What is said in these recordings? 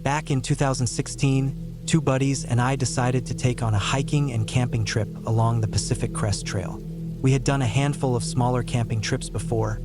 Back in 2016, two buddies and I decided to take on a hiking and camping trip along the Pacific Crest Trail. We had done a handful of smaller camping trips before,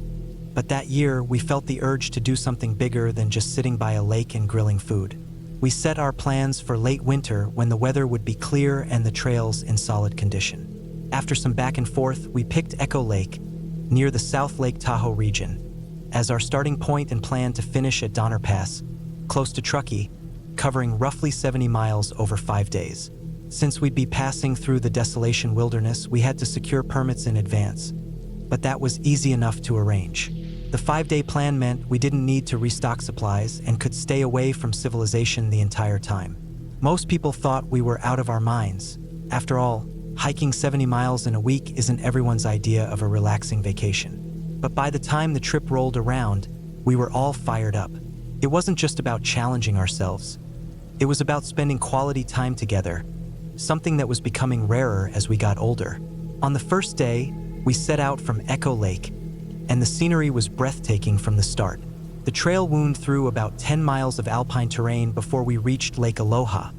but that year we felt the urge to do something bigger than just sitting by a lake and grilling food. We set our plans for late winter when the weather would be clear and the trails in solid condition. After some back and forth, we picked Echo Lake, near the South Lake Tahoe region, as our starting point and planned to finish at Donner Pass, close to Truckee, covering roughly 70 miles over 5 days. Since we'd be passing through the Desolation Wilderness, we had to secure permits in advance, but that was easy enough to arrange. The 5-day plan meant we didn't need to restock supplies and could stay away from civilization the entire time. Most people thought we were out of our minds. After all, hiking 70 miles in a week isn't everyone's idea of a relaxing vacation. But by the time the trip rolled around, we were all fired up. It wasn't just about challenging ourselves. It was about spending quality time together, something that was becoming rarer as we got older. On the first day, we set out from Echo Lake, and the scenery was breathtaking from the start. The trail wound through about 10 miles of alpine terrain before we reached Lake Aloha,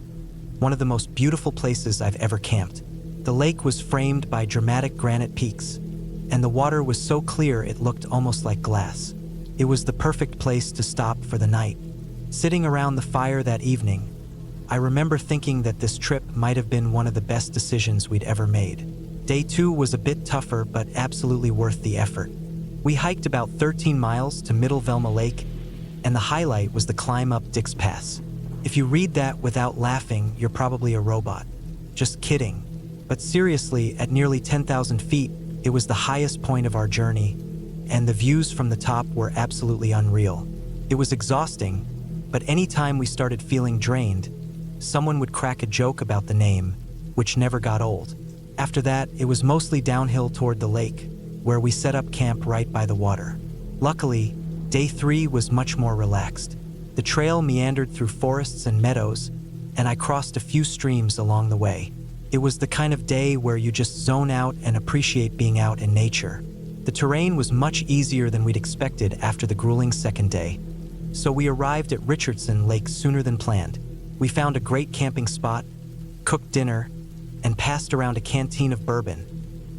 one of the most beautiful places I've ever camped. The lake was framed by dramatic granite peaks, and the water was so clear it looked almost like glass. It was the perfect place to stop for the night. Sitting around the fire that evening, I remember thinking that this trip might have been one of the best decisions we'd ever made. Day 2 was a bit tougher, but absolutely worth the effort. We hiked about 13 miles to Middle Velma Lake, and the highlight was the climb up Dix Pass. If you read that without laughing, you're probably a robot. Just kidding. But seriously, at nearly 10,000 feet, it was the highest point of our journey, and the views from the top were absolutely unreal. It was exhausting, but anytime we started feeling drained, someone would crack a joke about the name, which never got old. After that, it was mostly downhill toward the lake, where we set up camp right by the water. Luckily, day 3 was much more relaxed. The trail meandered through forests and meadows, and I crossed a few streams along the way. It was the kind of day where you just zone out and appreciate being out in nature. The terrain was much easier than we'd expected after the grueling second day, so we arrived at Richardson Lake sooner than planned. We found a great camping spot, cooked dinner, and passed around a canteen of bourbon,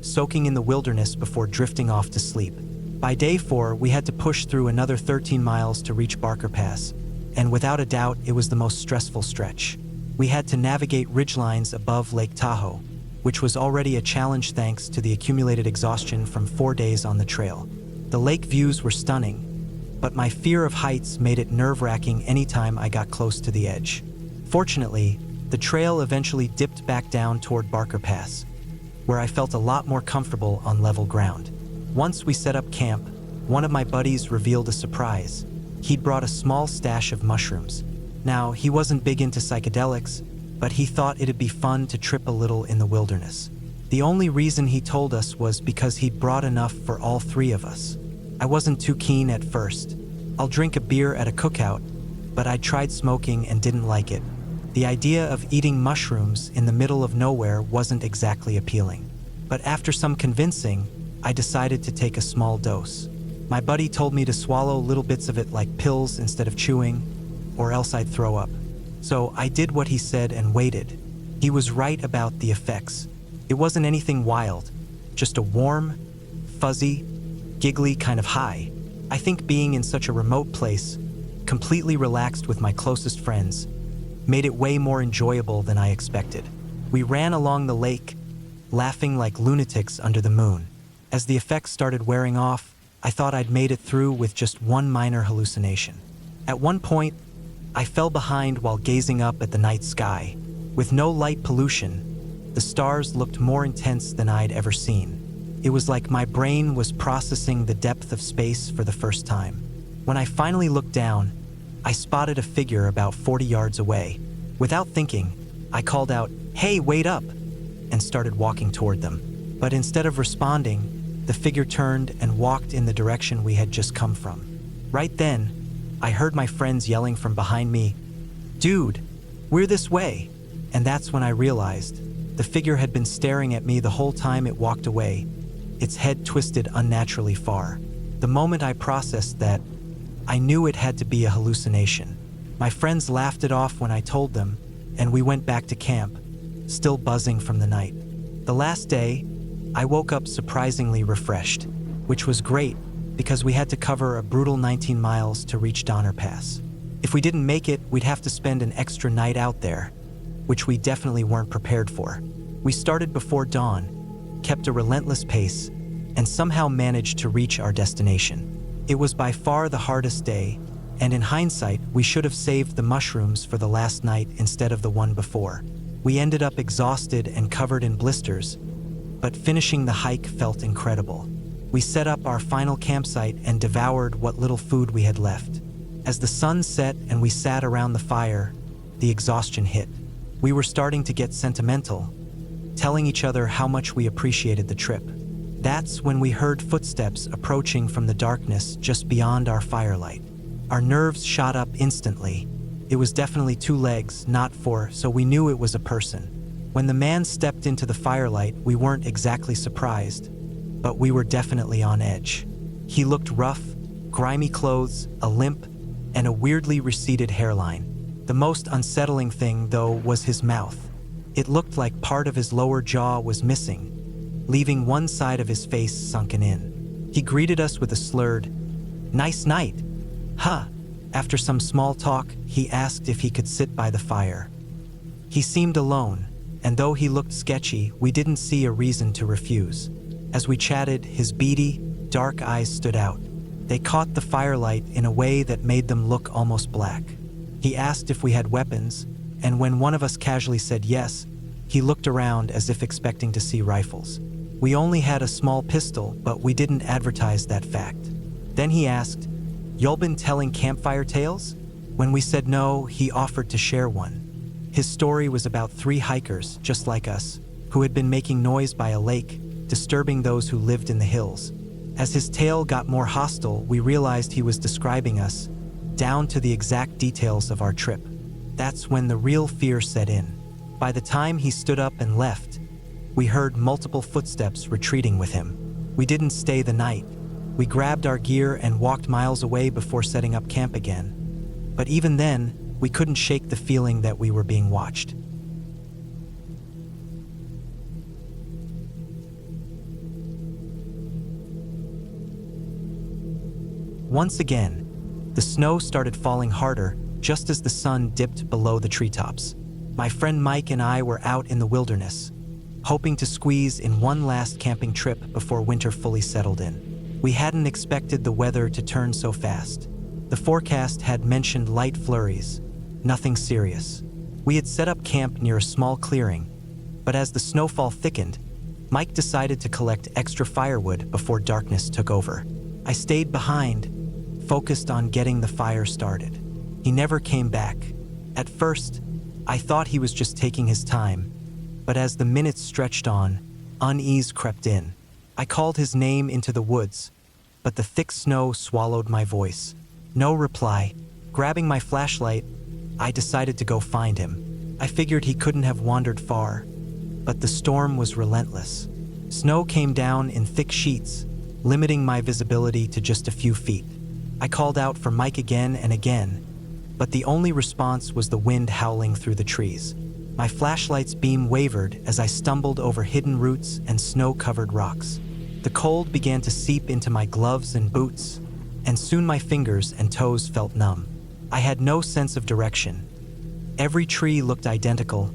soaking in the wilderness before drifting off to sleep. By day 4, we had to push through another 13 miles to reach Barker Pass, and without a doubt, it was the most stressful stretch. We had to navigate ridgelines above Lake Tahoe, which was already a challenge thanks to the accumulated exhaustion from 4 days on the trail. The lake views were stunning, but my fear of heights made it nerve-wracking anytime I got close to the edge. Fortunately, the trail eventually dipped back down toward Barker Pass, where I felt a lot more comfortable on level ground. Once we set up camp, one of my buddies revealed a surprise. He'd brought a small stash of mushrooms. Now, he wasn't big into psychedelics, but he thought it'd be fun to trip a little in the wilderness. The only reason he told us was because he'd brought enough for all 3 of us. I wasn't too keen at first. I'll drink a beer at a cookout, but I tried smoking and didn't like it. The idea of eating mushrooms in the middle of nowhere wasn't exactly appealing. But after some convincing, I decided to take a small dose. My buddy told me to swallow little bits of it like pills instead of chewing, or else I'd throw up. So I did what he said and waited. He was right about the effects. It wasn't anything wild, just a warm, fuzzy, giggly kind of high. I think being in such a remote place, completely relaxed with my closest friends, made it way more enjoyable than I expected. We ran along the lake, laughing like lunatics under the moon. As the effects started wearing off, I thought I'd made it through with just one minor hallucination. At one point, I fell behind while gazing up at the night sky. With no light pollution, the stars looked more intense than I'd ever seen. It was like my brain was processing the depth of space for the first time. When I finally looked down, I spotted a figure about 40 yards away. Without thinking, I called out, "Hey, wait up!" and started walking toward them. But instead of responding, the figure turned and walked in the direction we had just come from. Right then, I heard my friends yelling from behind me, "Dude, we're this way!" And that's when I realized the figure had been staring at me the whole time it walked away, its head twisted unnaturally far. The moment I processed that, I knew it had to be a hallucination. My friends laughed it off when I told them, and we went back to camp, still buzzing from the night. The last day, I woke up surprisingly refreshed, which was great because we had to cover a brutal 19 miles to reach Donner Pass. If we didn't make it, we'd have to spend an extra night out there, which we definitely weren't prepared for. We started before dawn, kept a relentless pace, and somehow managed to reach our destination. It was by far the hardest day, and in hindsight, we should have saved the mushrooms for the last night instead of the one before. We ended up exhausted and covered in blisters, but finishing the hike felt incredible. We set up our final campsite and devoured what little food we had left. As the sun set and we sat around the fire, the exhaustion hit. We were starting to get sentimental, telling each other how much we appreciated the trip. That's when we heard footsteps approaching from the darkness just beyond our firelight. Our nerves shot up instantly. It was definitely 2 legs, not 4, so we knew it was a person. When the man stepped into the firelight, we weren't exactly surprised, but we were definitely on edge. He looked rough, grimy clothes, a limp, and a weirdly receded hairline. The most unsettling thing, though, was his mouth. It looked like part of his lower jaw was missing, leaving one side of his face sunken in. He greeted us with a slurred, "Nice night." "Huh." After some small talk, he asked if he could sit by the fire. He seemed alone, and though he looked sketchy, we didn't see a reason to refuse. As we chatted, his beady, dark eyes stood out. They caught the firelight in a way that made them look almost black. He asked if we had weapons, and when one of us casually said yes, he looked around as if expecting to see rifles. We only had a small pistol, but we didn't advertise that fact. Then he asked, "Y'all been telling campfire tales?" When we said no, he offered to share one. His story was about 3 hikers, just like us, who had been making noise by a lake, disturbing those who lived in the hills. As his tale got more hostile, we realized he was describing us, down to the exact details of our trip. That's when the real fear set in. By the time he stood up and left, we heard multiple footsteps retreating with him. We didn't stay the night. We grabbed our gear and walked miles away before setting up camp again. But even then, we couldn't shake the feeling that we were being watched. Once again, the snow started falling harder just as the sun dipped below the treetops. My friend Mike and I were out in the wilderness, hoping to squeeze in one last camping trip before winter fully settled in. We hadn't expected the weather to turn so fast. The forecast had mentioned light flurries, nothing serious. We had set up camp near a small clearing, but as the snowfall thickened, Mike decided to collect extra firewood before darkness took over. I stayed behind, focused on getting the fire started. He never came back. At first, I thought he was just taking his time, but as the minutes stretched on, unease crept in. I called his name into the woods, but the thick snow swallowed my voice. No reply. Grabbing my flashlight, I decided to go find him. I figured he couldn't have wandered far, but the storm was relentless. Snow came down in thick sheets, limiting my visibility to just a few feet. I called out for Mike again and again, but the only response was the wind howling through the trees. My flashlight's beam wavered as I stumbled over hidden roots and snow-covered rocks. The cold began to seep into my gloves and boots, and soon my fingers and toes felt numb. I had no sense of direction. Every tree looked identical,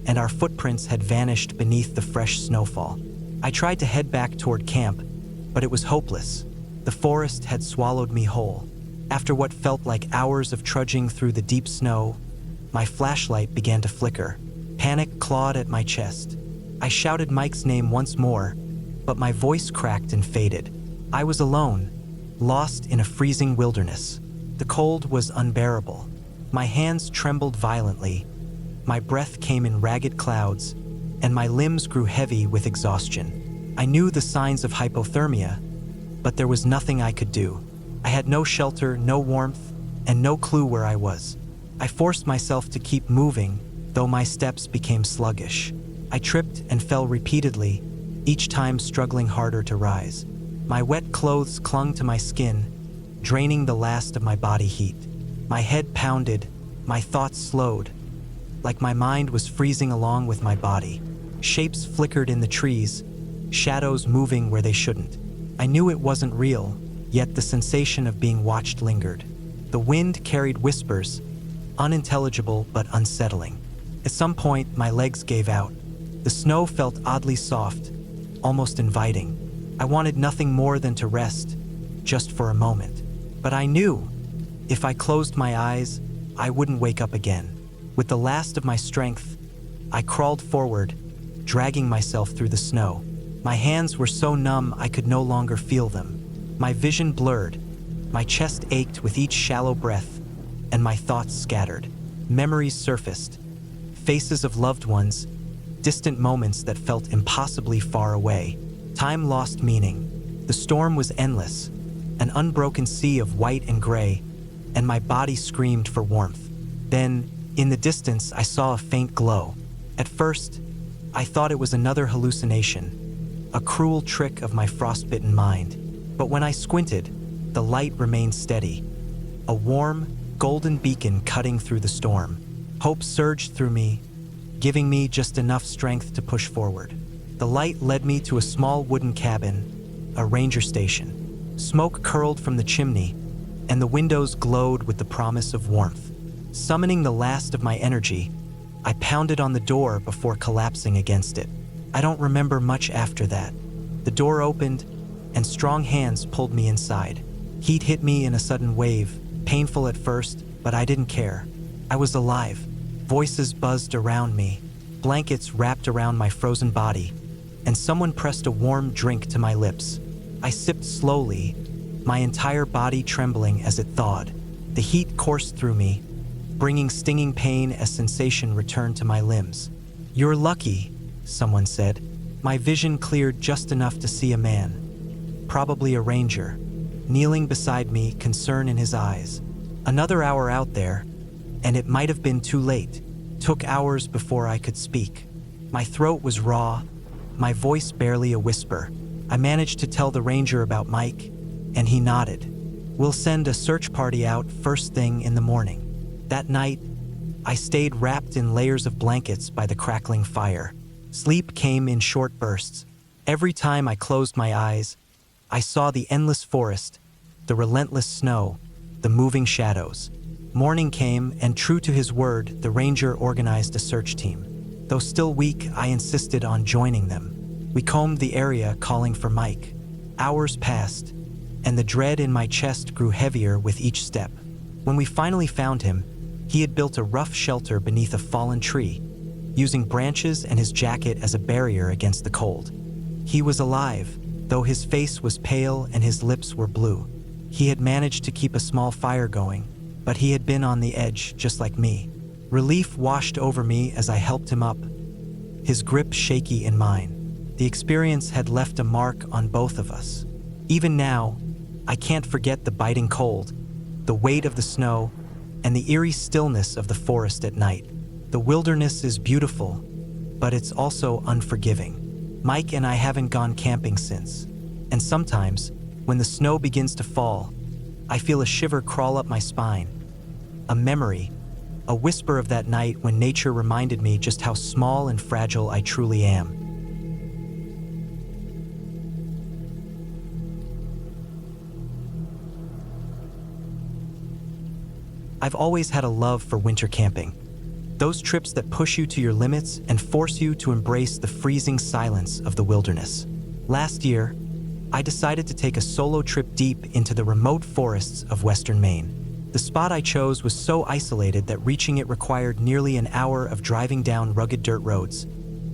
and our footprints had vanished beneath the fresh snowfall. I tried to head back toward camp, but it was hopeless. The forest had swallowed me whole. After what felt like hours of trudging through the deep snow, my flashlight began to flicker. Panic clawed at my chest. I shouted Mike's name once more, but my voice cracked and faded. I was alone, lost in a freezing wilderness. The cold was unbearable. My hands trembled violently, my breath came in ragged clouds, and my limbs grew heavy with exhaustion. I knew the signs of hypothermia, but there was nothing I could do. I had no shelter, no warmth, and no clue where I was. I forced myself to keep moving, though my steps became sluggish. I tripped and fell repeatedly, each time struggling harder to rise. My wet clothes clung to my skin, draining the last of my body heat. My head pounded, My thoughts slowed, like my mind was freezing along with my body. Shapes flickered in the trees, shadows moving where they shouldn't. I knew it wasn't real, yet the sensation of being watched lingered. The wind carried whispers, unintelligible but unsettling. At some point, my legs gave out. The snow felt oddly soft, almost inviting. I wanted nothing more than to rest, just for a moment. But I knew, if I closed my eyes, I wouldn't wake up again. With the last of my strength, I crawled forward, dragging myself through the snow. My hands were so numb I could no longer feel them. My vision blurred, my chest ached with each shallow breath, and my thoughts scattered. Memories surfaced, faces of loved ones, distant moments that felt impossibly far away. Time lost meaning. The storm was endless, an unbroken sea of white and gray, and my body screamed for warmth. Then, in the distance, I saw a faint glow. At first, I thought it was another hallucination, a cruel trick of my frostbitten mind. But when I squinted, the light remained steady, a warm, golden beacon cutting through the storm. Hope surged through me, giving me just enough strength to push forward. The light led me to a small wooden cabin, a ranger station. Smoke curled from the chimney, and the windows glowed with the promise of warmth. Summoning the last of my energy, I pounded on the door before collapsing against it. I don't remember much after that. The door opened, and strong hands pulled me inside. Heat hit me in a sudden wave, painful at first, but I didn't care. I was alive. Voices buzzed around me, blankets wrapped around my frozen body, and someone pressed a warm drink to my lips. I sipped slowly, my entire body trembling as it thawed. The heat coursed through me, bringing stinging pain as sensation returned to my limbs. "You're lucky," someone said. My vision cleared just enough to see a man, probably a ranger, kneeling beside me, concern in his eyes. Another hour out there, and it might have been too late. Took hours before I could speak. My throat was raw, my voice barely a whisper. I managed to tell the ranger about Mike, and he nodded. "We'll send a search party out first thing in the morning." That night, I stayed wrapped in layers of blankets by the crackling fire. Sleep came in short bursts. Every time I closed my eyes, I saw the endless forest, the relentless snow, the moving shadows. Morning came, and true to his word, the ranger organized a search team. Though still weak, I insisted on joining them. We combed the area, calling for Mike. Hours passed, and the dread in my chest grew heavier with each step. When we finally found him, he had built a rough shelter beneath a fallen tree, using branches and his jacket as a barrier against the cold. He was alive, though his face was pale and his lips were blue. He had managed to keep a small fire going, but he had been on the edge just like me. Relief washed over me as I helped him up, his grip shaky in mine. The experience had left a mark on both of us. Even now, I can't forget the biting cold, the weight of the snow, and the eerie stillness of the forest at night. The wilderness is beautiful, but it's also unforgiving. Mike and I haven't gone camping since, and sometimes, when the snow begins to fall, I feel a shiver crawl up my spine. A memory, a whisper of that night when nature reminded me just how small and fragile I truly am. I've always had a love for winter camping. Those trips that push you to your limits and force you to embrace the freezing silence of the wilderness. Last year, I decided to take a solo trip deep into the remote forests of western Maine. The spot I chose was so isolated that reaching it required nearly an hour of driving down rugged dirt roads,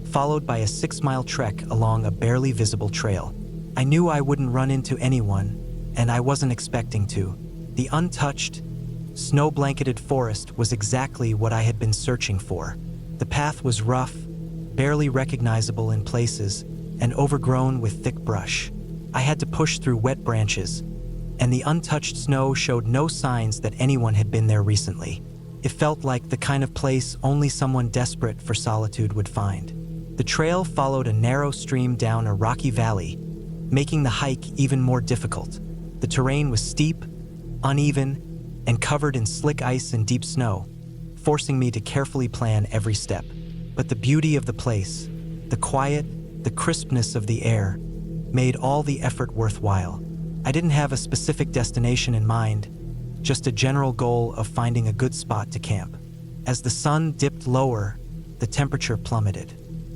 followed by a 6-mile trek along a barely visible trail. I knew I wouldn't run into anyone, and I wasn't expecting to. The untouched, snow-blanketed forest was exactly what I had been searching for. The path was rough, barely recognizable in places, and overgrown with thick brush. I had to push through wet branches, and the untouched snow showed no signs that anyone had been there recently. It felt like the kind of place only someone desperate for solitude would find. The trail followed a narrow stream down a rocky valley, making the hike even more difficult. The terrain was steep, uneven, and covered in slick ice and deep snow, forcing me to carefully plan every step. But the beauty of the place, the quiet, the crispness of the air, made all the effort worthwhile. I didn't have a specific destination in mind, just a general goal of finding a good spot to camp. As the sun dipped lower, the temperature plummeted.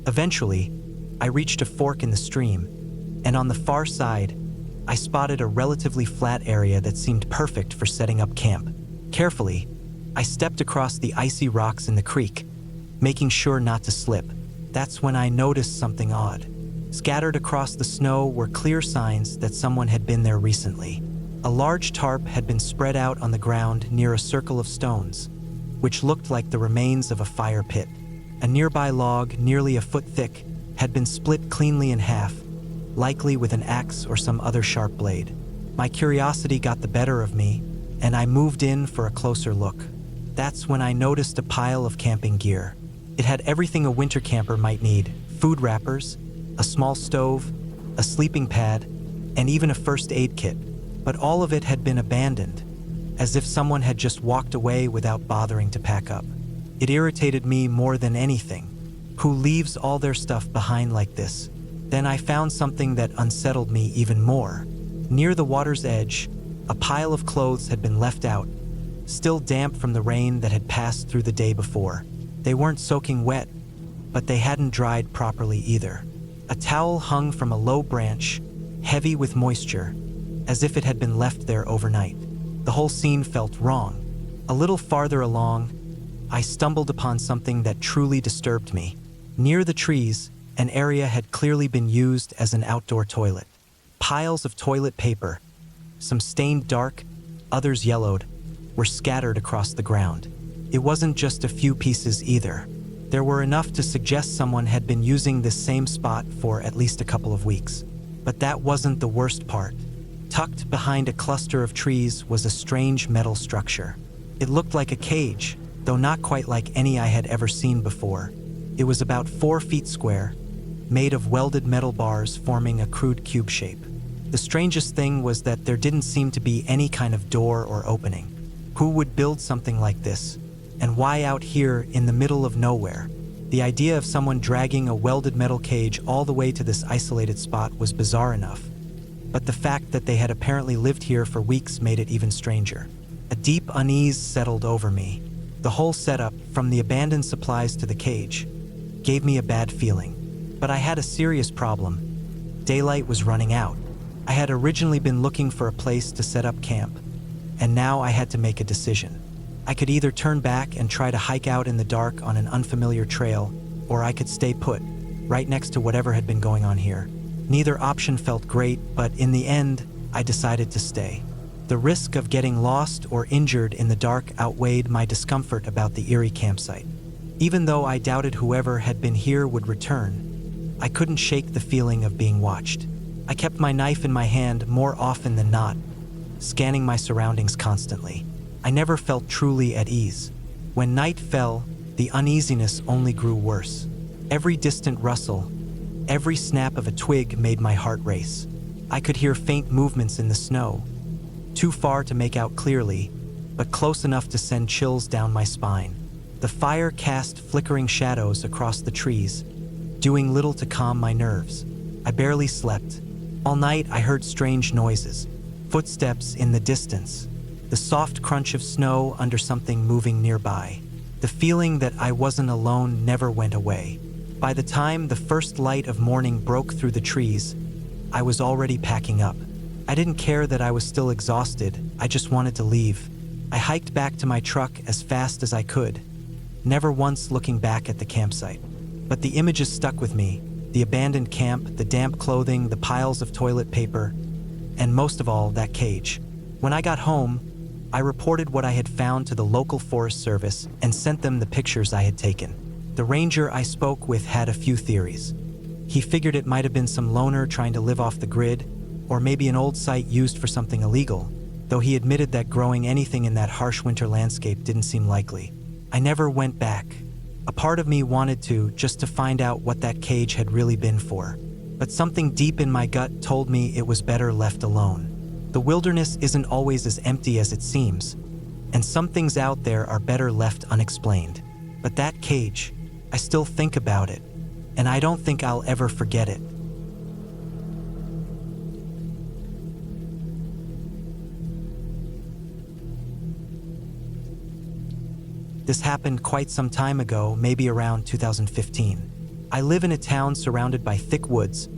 Eventually, I reached a fork in the stream, and on the far side, I spotted a relatively flat area that seemed perfect for setting up camp. Carefully, I stepped across the icy rocks in the creek, making sure not to slip. That's when I noticed something odd. Scattered across the snow were clear signs that someone had been there recently. A large tarp had been spread out on the ground near a circle of stones, which looked like the remains of a fire pit. A nearby log, nearly a foot thick, had been split cleanly in half, likely with an axe or some other sharp blade. My curiosity got the better of me, and I moved in for a closer look. That's when I noticed a pile of camping gear. It had everything a winter camper might need: food wrappers, a small stove, a sleeping pad, and even a first aid kit. But all of it had been abandoned, as if someone had just walked away without bothering to pack up. It irritated me more than anything. Who leaves all their stuff behind like this? Then I found something that unsettled me even more. Near the water's edge, a pile of clothes had been left out, still damp from the rain that had passed through the day before. They weren't soaking wet, but they hadn't dried properly either. A towel hung from a low branch, heavy with moisture, as if it had been left there overnight. The whole scene felt wrong. A little farther along, I stumbled upon something that truly disturbed me. Near the trees, an area had clearly been used as an outdoor toilet. Piles of toilet paper, some stained dark, others yellowed, were scattered across the ground. It wasn't just a few pieces either. There were enough to suggest someone had been using this same spot for at least a couple of weeks. But that wasn't the worst part. Tucked behind a cluster of trees was a strange metal structure. It looked like a cage, though not quite like any I had ever seen before. It was about 4 feet square, made of welded metal bars forming a crude cube shape. The strangest thing was that there didn't seem to be any kind of door or opening. Who would build something like this? And why out here in the middle of nowhere? The idea of someone dragging a welded metal cage all the way to this isolated spot was bizarre enough. But the fact that they had apparently lived here for weeks made it even stranger. A deep unease settled over me. The whole setup, from the abandoned supplies to the cage, gave me a bad feeling. But I had a serious problem. Daylight was running out. I had originally been looking for a place to set up camp, and now I had to make a decision. I could either turn back and try to hike out in the dark on an unfamiliar trail, or I could stay put, right next to whatever had been going on here. Neither option felt great, but in the end, I decided to stay. The risk of getting lost or injured in the dark outweighed my discomfort about the eerie campsite. Even though I doubted whoever had been here would return, I couldn't shake the feeling of being watched. I kept my knife in my hand more often than not, scanning my surroundings constantly. I never felt truly at ease. When night fell, the uneasiness only grew worse. Every distant rustle, every snap of a twig made my heart race. I could hear faint movements in the snow, too far to make out clearly, but close enough to send chills down my spine. The fire cast flickering shadows across the trees, doing little to calm my nerves. I barely slept. All night I heard strange noises, footsteps in the distance, the soft crunch of snow under something moving nearby. The feeling that I wasn't alone never went away. By the time the first light of morning broke through the trees, I was already packing up. I didn't care that I was still exhausted, I just wanted to leave. I hiked back to my truck as fast as I could, never once looking back at the campsite. But the images stuck with me: the abandoned camp, the damp clothing, the piles of toilet paper, and most of all, that cage. When I got home, I reported what I had found to the local Forest Service and sent them the pictures I had taken. The ranger I spoke with had a few theories. He figured it might have been some loner trying to live off the grid, or maybe an old site used for something illegal, though he admitted that growing anything in that harsh winter landscape didn't seem likely. I never went back. A part of me wanted to, just to find out what that cage had really been for. But something deep in my gut told me it was better left alone. The wilderness isn't always as empty as it seems. and some things out there are better left unexplained. But that cage, I still think about it, and I don't think I'll ever forget it. This happened quite some time ago, maybe around 2015. I live in a town surrounded by thick woods,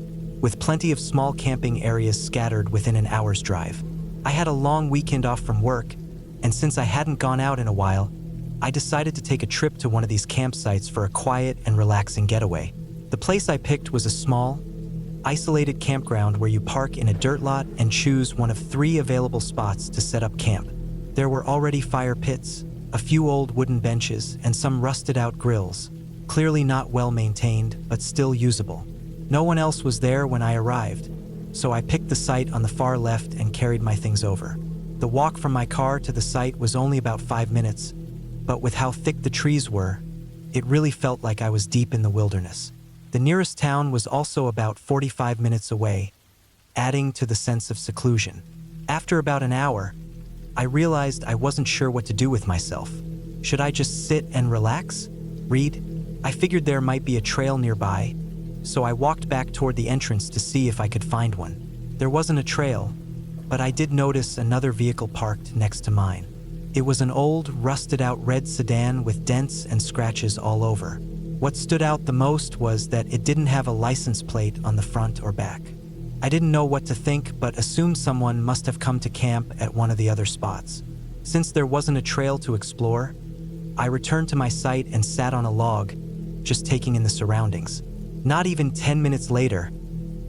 with plenty of small camping areas scattered within an hour's drive. I had a long weekend off from work, and since I hadn't gone out in a while, I decided to take a trip to one of these campsites for a quiet and relaxing getaway. The place I picked was a small, isolated campground where you park in a dirt lot and choose one of 3 available spots to set up camp. There were already fire pits, a few old wooden benches, and some rusted-out grills, clearly not well maintained, but still usable. No one else was there when I arrived, so I picked the site on the far left and carried my things over. The walk from my car to the site was only about 5 minutes, but with how thick the trees were, it really felt like I was deep in the wilderness. The nearest town was also about 45 minutes away, adding to the sense of seclusion. After about an hour, I realized I wasn't sure what to do with myself. Should I just sit and relax? Read? I figured there might be a trail nearby, so I walked back toward the entrance to see if I could find one. There wasn't a trail, but I did notice another vehicle parked next to mine. It was an old, rusted-out red sedan with dents and scratches all over. What stood out the most was that it didn't have a license plate on the front or back. I didn't know what to think, but assumed someone must have come to camp at one of the other spots. Since there wasn't a trail to explore, I returned to my site and sat on a log, just taking in the surroundings. Not even 10 minutes later,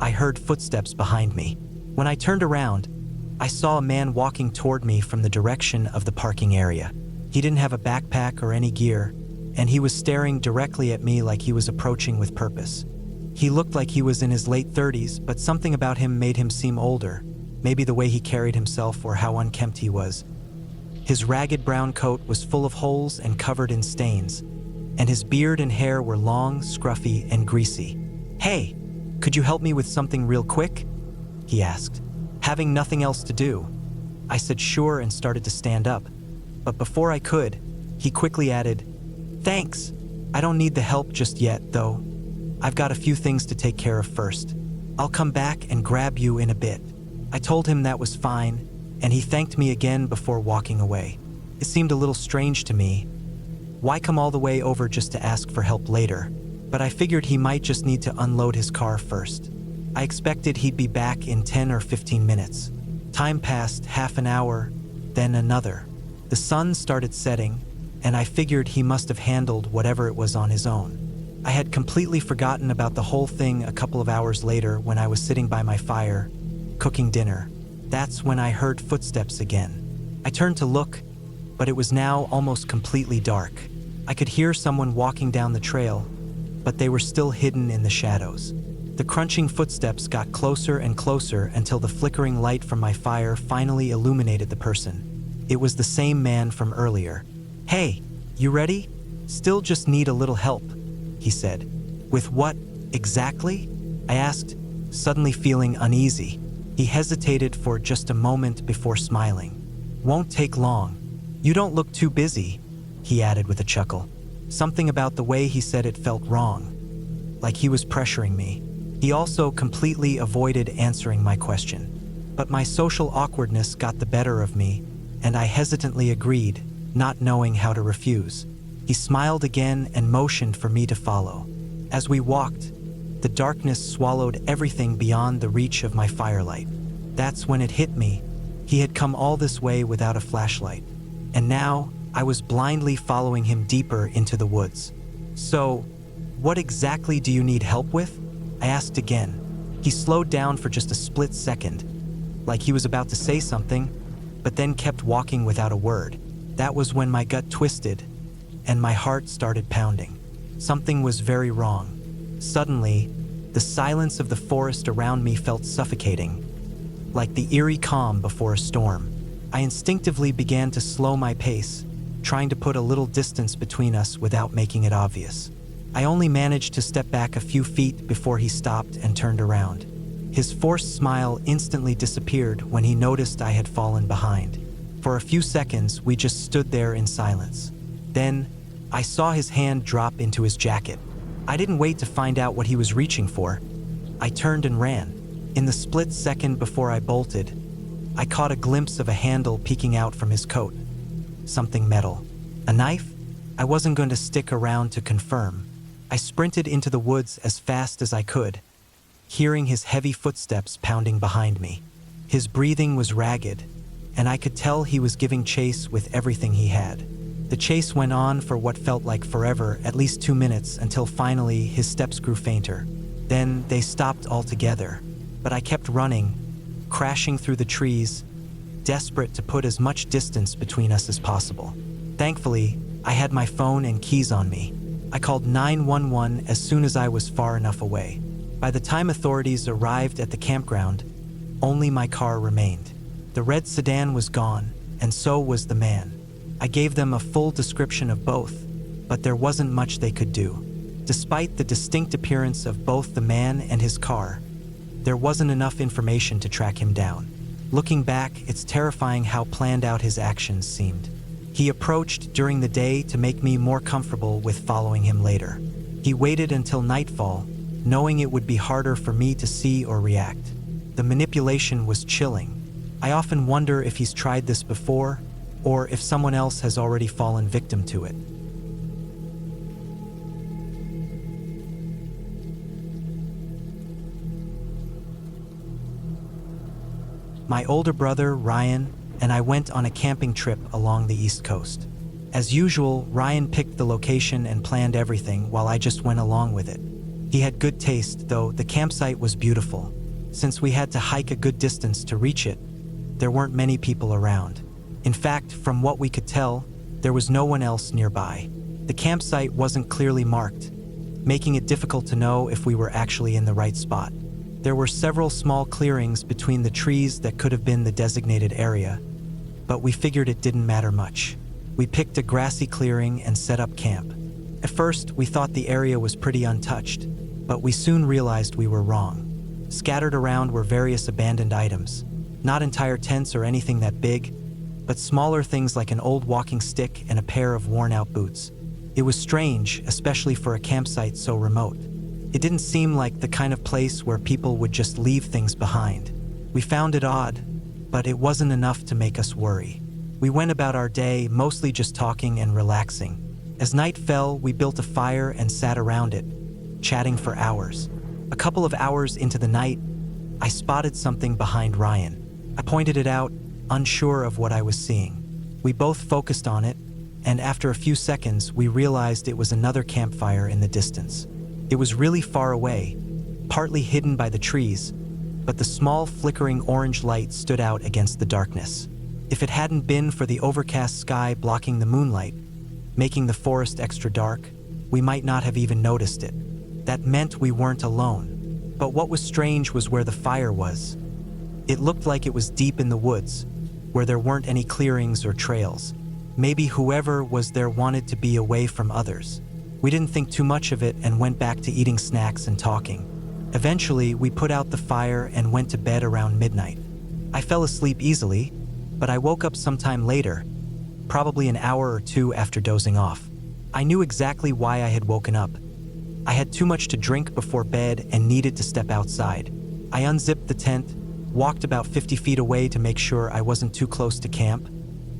I heard footsteps behind me. When I turned around, I saw a man walking toward me from the direction of the parking area. He didn't have a backpack or any gear, and he was staring directly at me like he was approaching with purpose. He looked like he was in his late 30s, but something about him made him seem older, maybe the way he carried himself or how unkempt he was. His ragged brown coat was full of holes and covered in stains, and his beard and hair were long, scruffy, and greasy. "Hey, could you help me with something real quick?" he asked. Having nothing else to do, I said sure and started to stand up. But before I could, he quickly added, "Thanks, I don't need the help just yet, though. I've got a few things to take care of first. I'll come back and grab you in a bit." I told him that was fine, and he thanked me again before walking away. It seemed a little strange to me. Why come all the way over just to ask for help later? But I figured he might just need to unload his car first. I expected he'd be back in 10 or 15 minutes. Time passed, half an hour, then another. The sun started setting, and I figured he must have handled whatever it was on his own. I had completely forgotten about the whole thing a couple of hours later when I was sitting by my fire, cooking dinner. That's when I heard footsteps again. I turned to look, but it was now almost completely dark. I could hear someone walking down the trail, but they were still hidden in the shadows. The crunching footsteps got closer and closer until the flickering light from my fire finally illuminated the person. It was the same man from earlier. "Hey, you ready? Still just need a little help," he said. "With what, exactly?" I asked, suddenly feeling uneasy. He hesitated for just a moment before smiling. "Won't take long. You don't look too busy," he added with a chuckle. Something about the way he said it felt wrong, like he was pressuring me. He also completely avoided answering my question. But my social awkwardness got the better of me, and I hesitantly agreed, not knowing how to refuse. He smiled again and motioned for me to follow. As we walked, the darkness swallowed everything beyond the reach of my firelight. That's when it hit me. He had come all this way without a flashlight, and now I was blindly following him deeper into the woods. "So, what exactly do you need help with?" I asked again. He slowed down for just a split second, like he was about to say something, but then kept walking without a word. That was when my gut twisted, and my heart started pounding. Something was very wrong. Suddenly, the silence of the forest around me felt suffocating, like the eerie calm before a storm. I instinctively began to slow my pace, trying to put a little distance between us without making it obvious. I only managed to step back a few feet before he stopped and turned around. His forced smile instantly disappeared when he noticed I had fallen behind. For a few seconds, we just stood there in silence. Then, I saw his hand drop into his jacket. I didn't wait to find out what he was reaching for. I turned and ran. In the split second before I bolted, I caught a glimpse of a handle peeking out from his coat. Something metal. A knife? I wasn't going to stick around to confirm. I sprinted into the woods as fast as I could, hearing his heavy footsteps pounding behind me. His breathing was ragged, and I could tell he was giving chase with everything he had. The chase went on for what felt like forever, at least 2 minutes, until finally his steps grew fainter. Then they stopped altogether, but I kept running, crashing through the trees, desperate to put as much distance between us as possible. Thankfully, I had my phone and keys on me. I called 911 as soon as I was far enough away. By the time authorities arrived at the campground, only my car remained. The red sedan was gone, and so was the man. I gave them a full description of both, but there wasn't much they could do. Despite the distinct appearance of both the man and his car, there wasn't enough information to track him down. Looking back, it's terrifying how planned out his actions seemed. He approached during the day to make me more comfortable with following him later. He waited until nightfall, knowing it would be harder for me to see or react. The manipulation was chilling. I often wonder if he's tried this before, or if someone else has already fallen victim to it. My older brother, Ryan, and I went on a camping trip along the East Coast. As usual, Ryan picked the location and planned everything while I just went along with it. He had good taste, though the campsite was beautiful. Since we had to hike a good distance to reach it, there weren't many people around. In fact, from what we could tell, there was no one else nearby. The campsite wasn't clearly marked, making it difficult to know if we were actually in the right spot. There were several small clearings between the trees that could have been the designated area, but we figured it didn't matter much. We picked a grassy clearing and set up camp. At first, we thought the area was pretty untouched, but we soon realized we were wrong. Scattered around were various abandoned items, not entire tents or anything that big, but smaller things like an old walking stick and a pair of worn-out boots. It was strange, especially for a campsite so remote. It didn't seem like the kind of place where people would just leave things behind. We found it odd, but it wasn't enough to make us worry. We went about our day mostly just talking and relaxing. As night fell, we built a fire and sat around it, chatting for hours. A couple of hours into the night, I spotted something behind Ryan. I pointed it out, unsure of what I was seeing. We both focused on it, and after a few seconds, we realized it was another campfire in the distance. It was really far away, partly hidden by the trees, but the small flickering orange light stood out against the darkness. If it hadn't been for the overcast sky blocking the moonlight, making the forest extra dark, we might not have even noticed it. That meant we weren't alone. But what was strange was where the fire was. It looked like it was deep in the woods, where there weren't any clearings or trails. Maybe whoever was there wanted to be away from others. We didn't think too much of it and went back to eating snacks and talking. Eventually, we put out the fire and went to bed around midnight. I fell asleep easily, but I woke up sometime later, probably an hour or two after dozing off. I knew exactly why I had woken up. I had too much to drink before bed and needed to step outside. I unzipped the tent, walked about 50 feet away to make sure I wasn't too close to camp,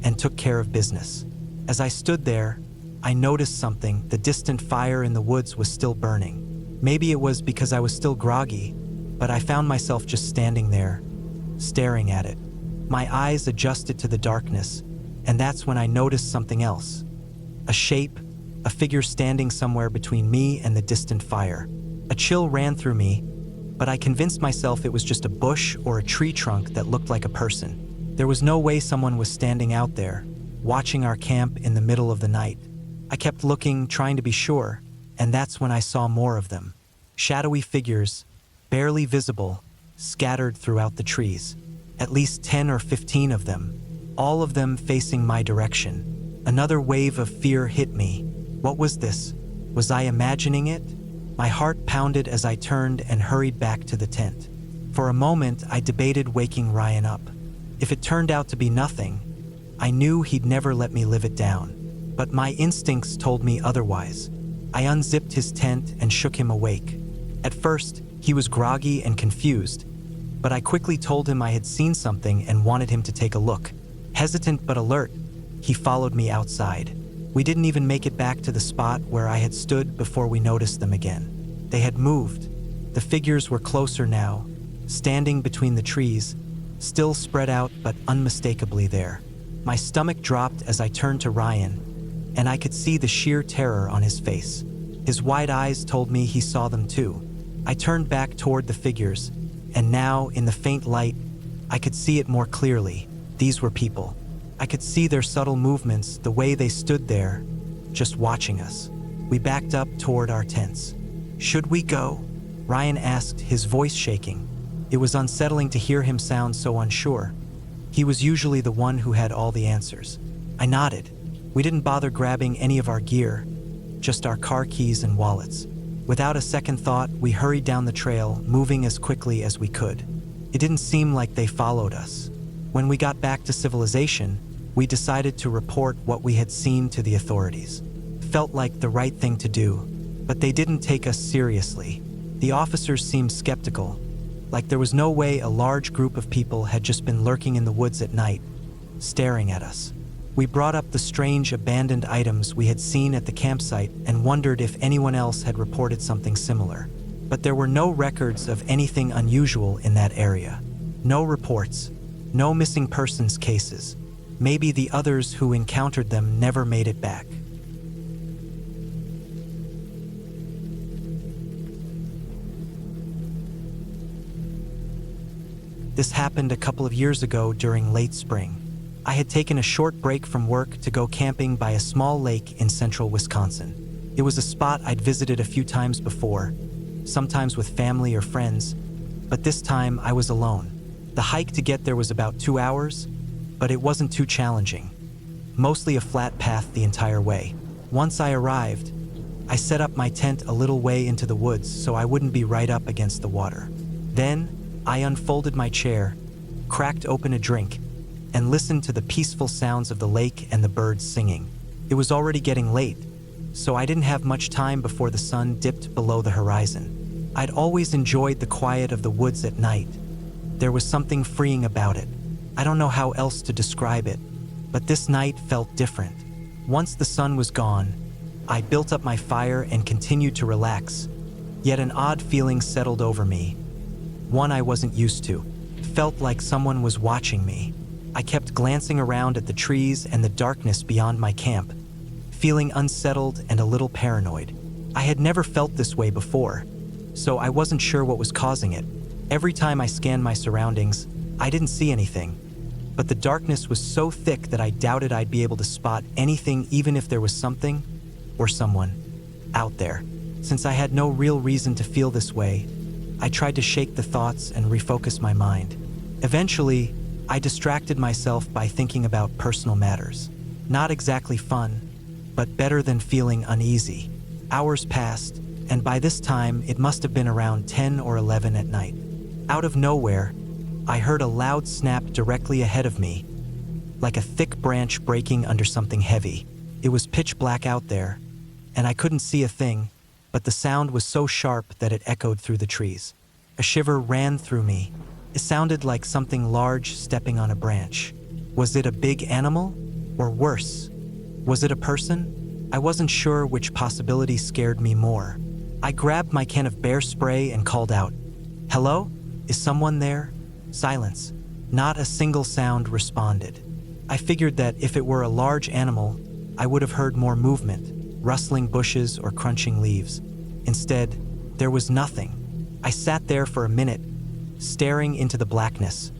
and took care of business. As I stood there, I noticed something. The distant fire in the woods was still burning. Maybe it was because I was still groggy, but I found myself just standing there, staring at it. My eyes adjusted to the darkness, and that's when I noticed something else. A shape, a figure standing somewhere between me and the distant fire. A chill ran through me, but I convinced myself it was just a bush or a tree trunk that looked like a person. There was no way someone was standing out there, watching our camp in the middle of the night. I kept looking, trying to be sure, and that's when I saw more of them. Shadowy figures, barely visible, scattered throughout the trees. At least 10 or 15 of them, all of them facing my direction. Another wave of fear hit me. What was this? Was I imagining it? My heart pounded as I turned and hurried back to the tent. For a moment, I debated waking Ryan up. If it turned out to be nothing, I knew he'd never let me live it down, but my instincts told me otherwise. I unzipped his tent and shook him awake. At first, he was groggy and confused, but I quickly told him I had seen something and wanted him to take a look. Hesitant but alert, he followed me outside. We didn't even make it back to the spot where I had stood before we noticed them again. They had moved. The figures were closer now, standing between the trees, still spread out but unmistakably there. My stomach dropped as I turned to Ryan, and I could see the sheer terror on his face. His wide eyes told me he saw them too. I turned back toward the figures, and now, in the faint light, I could see it more clearly. These were people. I could see their subtle movements, the way they stood there, just watching us. We backed up toward our tents. "Should we go?" Ryan asked, his voice shaking. It was unsettling to hear him sound so unsure. He was usually the one who had all the answers. I nodded. We didn't bother grabbing any of our gear, just our car keys and wallets. Without a second thought, we hurried down the trail, moving as quickly as we could. It didn't seem like they followed us. When we got back to civilization, we decided to report what we had seen to the authorities. Felt like the right thing to do, but they didn't take us seriously. The officers seemed skeptical, like there was no way a large group of people had just been lurking in the woods at night, staring at us. We brought up the strange abandoned items we had seen at the campsite and wondered if anyone else had reported something similar. But there were no records of anything unusual in that area. No reports, no missing persons cases. Maybe the others who encountered them never made it back. This happened a couple of years ago during late spring. I had taken a short break from work to go camping by a small lake in central Wisconsin. It was a spot I'd visited a few times before, sometimes with family or friends, but this time I was alone. The hike to get there was about 2 hours, but it wasn't too challenging. Mostly a flat path the entire way. Once I arrived, I set up my tent a little way into the woods so I wouldn't be right up against the water. Then, I unfolded my chair, cracked open a drink, and listened to the peaceful sounds of the lake and the birds singing. It was already getting late, so I didn't have much time before the sun dipped below the horizon. I'd always enjoyed the quiet of the woods at night. There was something freeing about it. I don't know how else to describe it, but this night felt different. Once the sun was gone, I built up my fire and continued to relax, yet an odd feeling settled over me. One I wasn't used to. It felt like someone was watching me. I kept glancing around at the trees and the darkness beyond my camp, feeling unsettled and a little paranoid. I had never felt this way before, so I wasn't sure what was causing it. Every time I scanned my surroundings, I didn't see anything, but the darkness was so thick that I doubted I'd be able to spot anything even if there was something, or someone, out there. Since I had no real reason to feel this way, I tried to shake the thoughts and refocus my mind. Eventually, I distracted myself by thinking about personal matters. Not exactly fun, but better than feeling uneasy. Hours passed, and by this time it must have been around 10 or 11 at night. Out of nowhere, I heard a loud snap directly ahead of me, like a thick branch breaking under something heavy. It was pitch black out there, and I couldn't see a thing, but the sound was so sharp that it echoed through the trees. A shiver ran through me. It sounded like something large stepping on a branch. Was it a big animal? Or worse, was it a person? I wasn't sure which possibility scared me more. I grabbed my can of bear spray and called out, "Hello? Is someone there?" Silence. Not a single sound responded. I figured that if it were a large animal, I would have heard more movement, rustling bushes or crunching leaves. Instead, there was nothing. I sat there for a minute, staring into the blackness,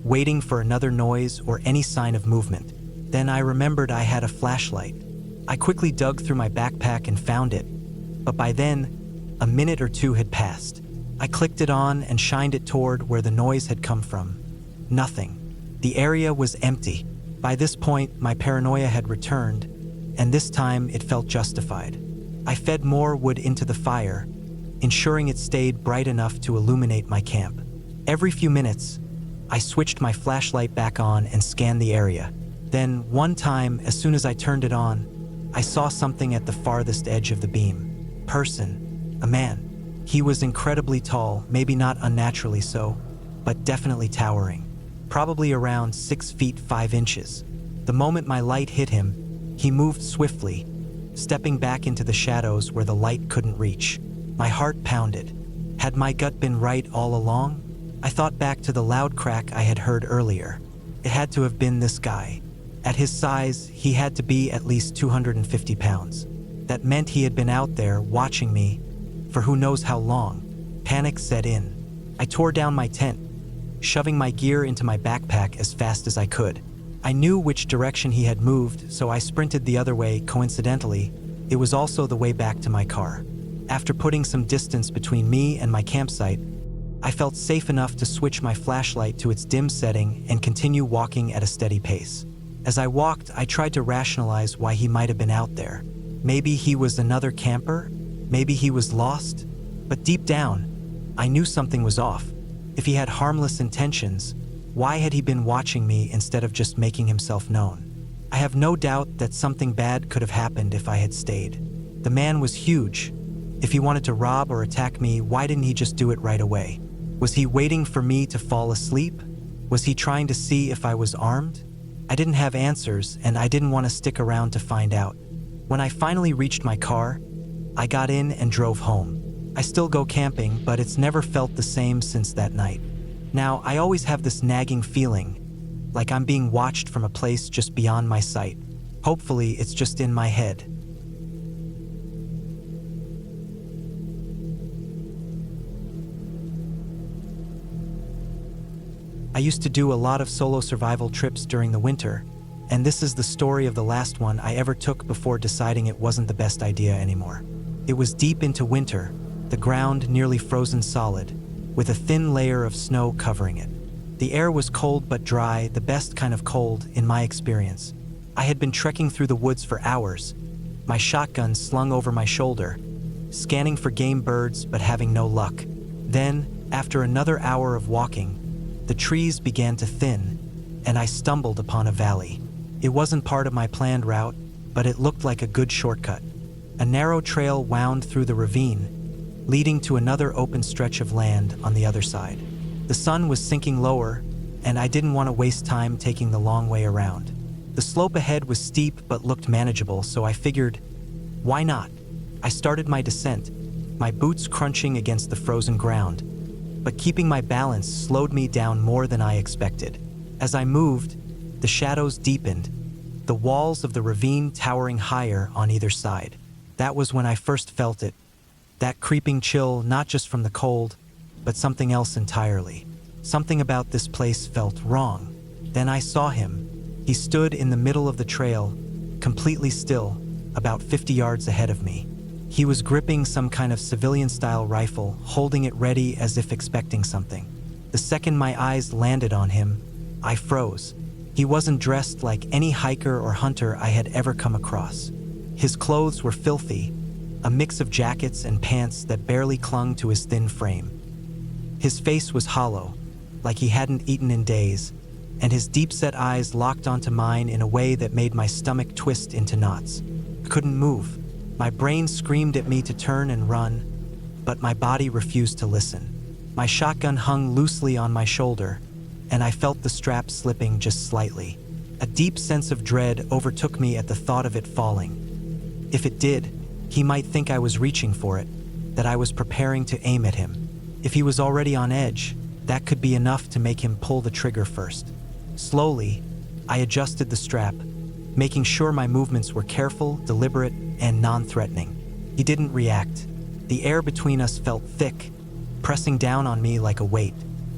waiting for another noise or any sign of movement. Then I remembered I had a flashlight. I quickly dug through my backpack and found it, but by then, a minute or two had passed. I clicked it on and shined it toward where the noise had come from. Nothing. The area was empty. By this point, my paranoia had returned, and this time it felt justified. I fed more wood into the fire, ensuring it stayed bright enough to illuminate my camp. Every few minutes, I switched my flashlight back on and scanned the area. Then, one time, as soon as I turned it on, I saw something at the farthest edge of the beam. A man. He was incredibly tall, maybe not unnaturally so, but definitely towering. Probably around 6 feet 5 inches. The moment my light hit him, he moved swiftly, stepping back into the shadows where the light couldn't reach. My heart pounded. Had my gut been right all along? I thought back to the loud crack I had heard earlier. It had to have been this guy. At his size, he had to be at least 250 pounds. That meant he had been out there watching me for who knows how long. Panic set in. I tore down my tent, shoving my gear into my backpack as fast as I could. I knew which direction he had moved, so I sprinted the other way. Coincidentally, it was also the way back to my car. After putting some distance between me and my campsite, I felt safe enough to switch my flashlight to its dim setting and continue walking at a steady pace. As I walked, I tried to rationalize why he might have been out there. Maybe he was another camper? Maybe he was lost? But deep down, I knew something was off. If he had harmless intentions, why had he been watching me instead of just making himself known? I have no doubt that something bad could have happened if I had stayed. The man was huge. If he wanted to rob or attack me, why didn't he just do it right away? Was he waiting for me to fall asleep? Was he trying to see if I was armed? I didn't have answers, and I didn't want to stick around to find out. When I finally reached my car, I got in and drove home. I still go camping, but it's never felt the same since that night. Now, I always have this nagging feeling, like I'm being watched from a place just beyond my sight. Hopefully, it's just in my head. I used to do a lot of solo survival trips during the winter, and this is the story of the last one I ever took before deciding it wasn't the best idea anymore. It was deep into winter, the ground nearly frozen solid, with a thin layer of snow covering it. The air was cold but dry, the best kind of cold in my experience. I had been trekking through the woods for hours, my shotgun slung over my shoulder, scanning for game birds but having no luck. Then, after another hour of walking, the trees began to thin, and I stumbled upon a valley. It wasn't part of my planned route, but it looked like a good shortcut. A narrow trail wound through the ravine, leading to another open stretch of land on the other side. The sun was sinking lower, and I didn't want to waste time taking the long way around. The slope ahead was steep but looked manageable, so I figured, why not? I started my descent, my boots crunching against the frozen ground, but keeping my balance slowed me down more than I expected. As I moved, the shadows deepened, the walls of the ravine towering higher on either side. That was when I first felt it, that creeping chill, not just from the cold, but something else entirely. Something about this place felt wrong. Then I saw him. He stood in the middle of the trail, completely still, about 50 yards ahead of me. He was gripping some kind of civilian-style rifle, holding it ready as if expecting something. The second my eyes landed on him, I froze. He wasn't dressed like any hiker or hunter I had ever come across. His clothes were filthy, a mix of jackets and pants that barely clung to his thin frame. His face was hollow, like he hadn't eaten in days, and his deep-set eyes locked onto mine in a way that made my stomach twist into knots. I couldn't move. My brain screamed at me to turn and run, but my body refused to listen. My shotgun hung loosely on my shoulder, and I felt the strap slipping just slightly. A deep sense of dread overtook me at the thought of it falling. If it did, he might think I was reaching for it, that I was preparing to aim at him. If he was already on edge, that could be enough to make him pull the trigger first. Slowly, I adjusted the strap, making sure my movements were careful, deliberate, and non-threatening. He didn't react. The air between us felt thick, pressing down on me like a weight.